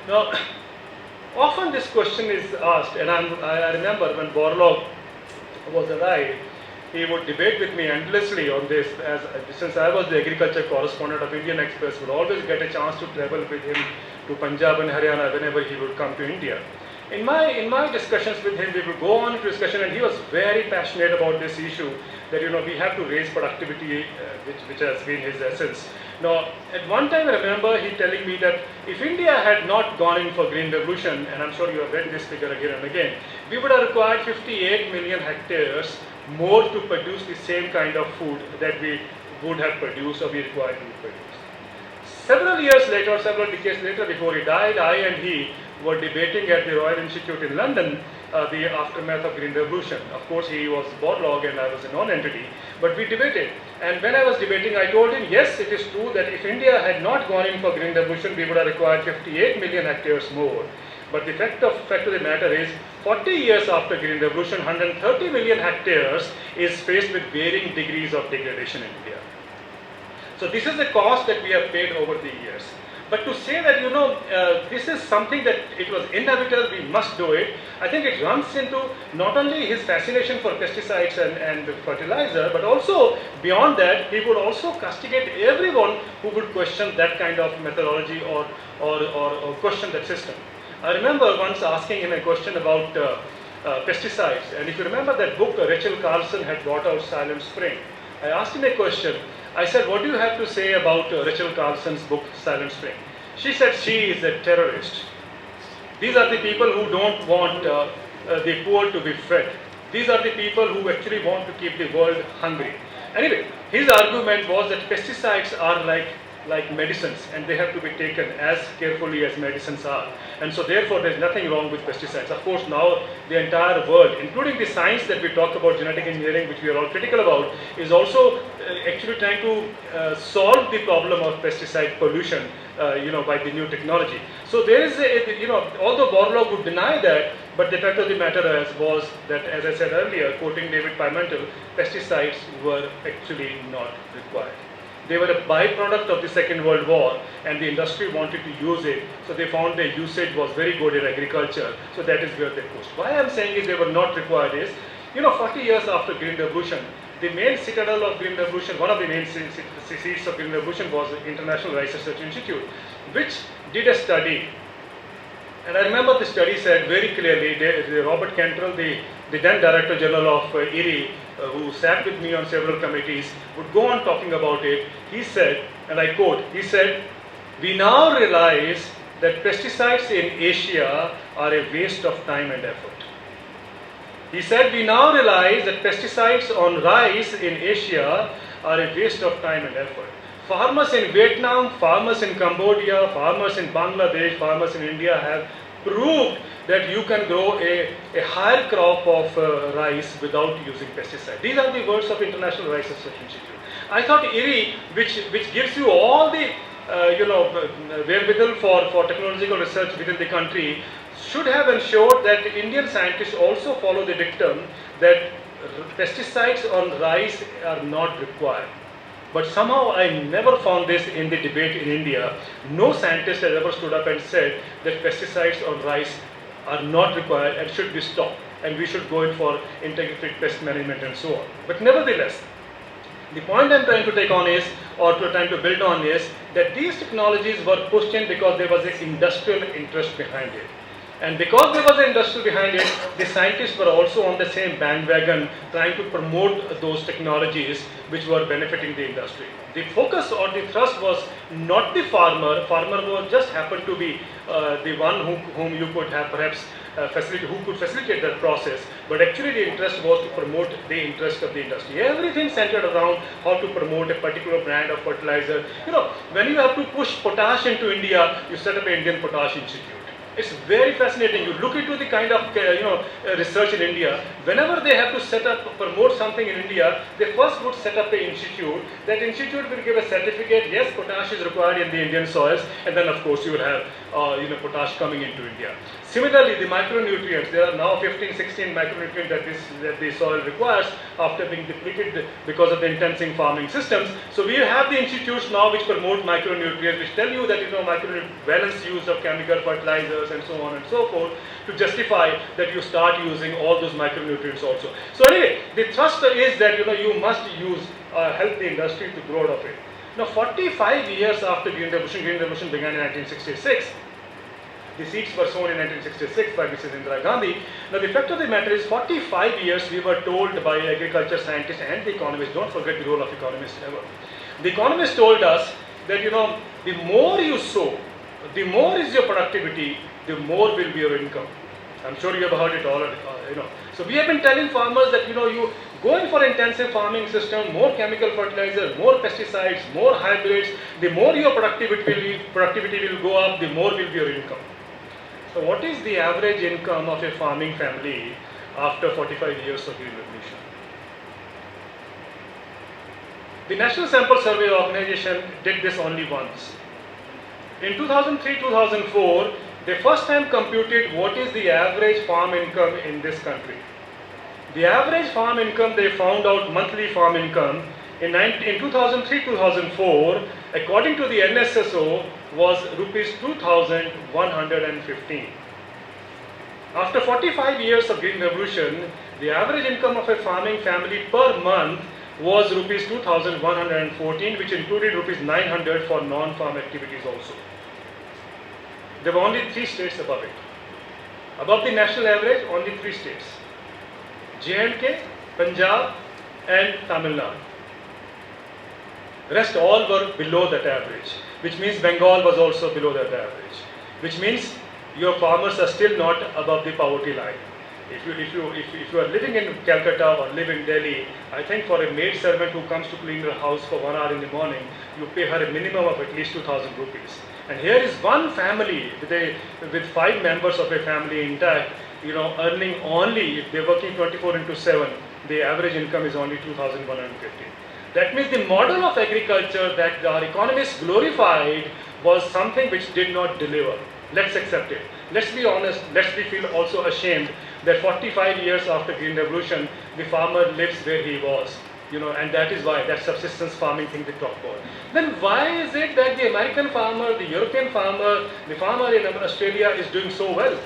Now, often this question is asked, and I remember when Borlaug was alive, he would debate with me endlessly on this. Since I was the agriculture correspondent of Indian Express, would always get a chance to travel with him to Punjab and Haryana whenever he would come to India. In my discussions with him, we would go on to discussion, and he was very passionate about this issue that we have to raise productivity, which has been his essence. Now, at one time, I remember he telling me that if India had not gone in for green revolution, and I'm sure you have read this figure again and again, we would have required 58 million hectares more to produce the same kind of food that we would have produced or we required to produce. Several years later, several decades later, before he died, I and he were debating at the Royal Institute in London the aftermath of Green Revolution. Of course, he was Borlaug and I was a non-entity, but we debated. And when I was debating, I told him, yes, it is true that if India had not gone in for Green Revolution, we would have required 58 million hectares more. But the fact of the matter is, 40 years after Green Revolution, 130 million hectares is faced with varying degrees of degradation in India. So this is the cost that we have paid over the years. But to say that, this is something that it was inevitable, we must do it, I think it runs into not only his fascination for pesticides and fertilizer, but also beyond that, he would also castigate everyone who would question that kind of methodology or question that system. I remember once asking him a question about pesticides, and if you remember that book Rachel Carlson had brought out, Silent Spring, I asked him a question. I said, what do you have to say about Rachel Carlson's book, Silent Spring? She said she is a terrorist. These are the people who don't want the poor to be fed. These are the people who actually want to keep the world hungry. Anyway, his argument was that pesticides are like medicines, and they have to be taken as carefully as medicines are. And so therefore there is nothing wrong with pesticides. Of course, now the entire world, including the science that we talk about, genetic engineering, which we are all critical about, is also actually trying to solve the problem of pesticide pollution by the new technology. So there is although Borlaug would deny that, but the fact of the matter was that, as I said earlier, quoting David Pimentel, pesticides were actually not required. They were a byproduct of the Second World War, and the industry wanted to use it, so they found their usage was very good in agriculture, so that is where they pushed. Why I am saying is they were not required is, 40 years after Green Revolution, the main citadel of Green Revolution, one of the main seats of Green Revolution was the International Rice Research Institute, which did a study. And I remember the study said very clearly, Robert Cantrell, the then Director General of IRRI, who sat with me on several committees, would go on talking about it. He said, and I quote, he said, "We now realize that pesticides in Asia are a waste of time and effort." He said, "We now realize that pesticides on rice in Asia are a waste of time and effort. Farmers in Vietnam, farmers in Cambodia, farmers in Bangladesh, farmers in India have proved that you can grow a higher crop of rice without using pesticide." These are the words of International Rice Research Institute. I thought IRRI, which gives you all the wherewithal for technological research within the country, should have ensured that Indian scientists also follow the dictum that pesticides on rice are not required. But somehow I never found this in the debate in India. No scientist has ever stood up and said that pesticides on rice are not required and should be stopped, and we should go in for integrated pest management and so on. But nevertheless, the point I'm trying to take on is, or trying to build on is, that these technologies were pushed in because there was an industrial interest behind it. And because there was an industry behind it, the scientists were also on the same bandwagon trying to promote those technologies which were benefiting the industry. The focus or the thrust was not the farmer. Farmer was just happened to be the one whom you could have perhaps who could facilitate that process. But actually the interest was to promote the interest of the industry. Everything centered around how to promote a particular brand of fertilizer. When you have to push potash into India, you set up an Indian Potash Institute. It's very fascinating. You look into the kind of research in India. Whenever they have to set up, promote something in India, they first would set up an institute. That institute will give a certificate. Yes, potash is required in the Indian soils, and then of course you will have potash coming into India. Similarly, the micronutrients. There are now 15, 16 micronutrients that the soil requires after being depleted because of the intensive farming systems. So we have the institutes now which promote micronutrients, which tell you that balanced use of chemical fertilizers and so on and so forth to justify that you start using all those micronutrients also. So anyway, the thrust is that you must use help the industry to grow out of it. Now 45 years after Green Revolution began in 1966. The seeds were sown in 1966 by Mrs. Indira Gandhi. Now the fact of the matter is 45 years we were told by agriculture scientists and the economists, don't forget the role of economists ever. The economists told us that the more you sow, the more is your productivity, the more will be your income. I'm sure you have heard it all, So we have been telling farmers that you go in for intensive farming system, more chemical fertilizer, more pesticides, more hybrids, the more your productivity will go up, the more will be your income. So what is the average income of a farming family after 45 years of Green Revolution? The National Sample Survey Organization did this only once. In 2003-2004, they first time computed what is the average farm income in this country. The average farm income, they found out monthly farm income in 2003-2004, according to the NSSO, was rupees 2,115. After 45 years of Green Revolution, the average income of a farming family per month was rupees 2,114, which included rupees 900 for non-farm activities also. There were only 3 states above it. Above the national average, only 3 states. J&K, Punjab and Tamil Nadu. Rest all were below that average, which means Bengal was also below that average, which means your farmers are still not above the poverty line. If you are living in Calcutta or live in Delhi, I think for a maid servant who comes to clean your house for 1 hour in the morning, you pay her a minimum of at least 2,000 rupees. And here is one family with 5 members of a family intact, earning only, if they're working 24/7, the average income is only 2,150. That means the model of agriculture that our economists glorified was something which did not deliver. Let's accept it. Let's be honest, let's feel also ashamed that 45 years after Green Revolution, the farmer lives where he was. And that is why, that subsistence farming thing they talk about. Then why is it that the American farmer, the European farmer, the farmer in Australia is doing so well?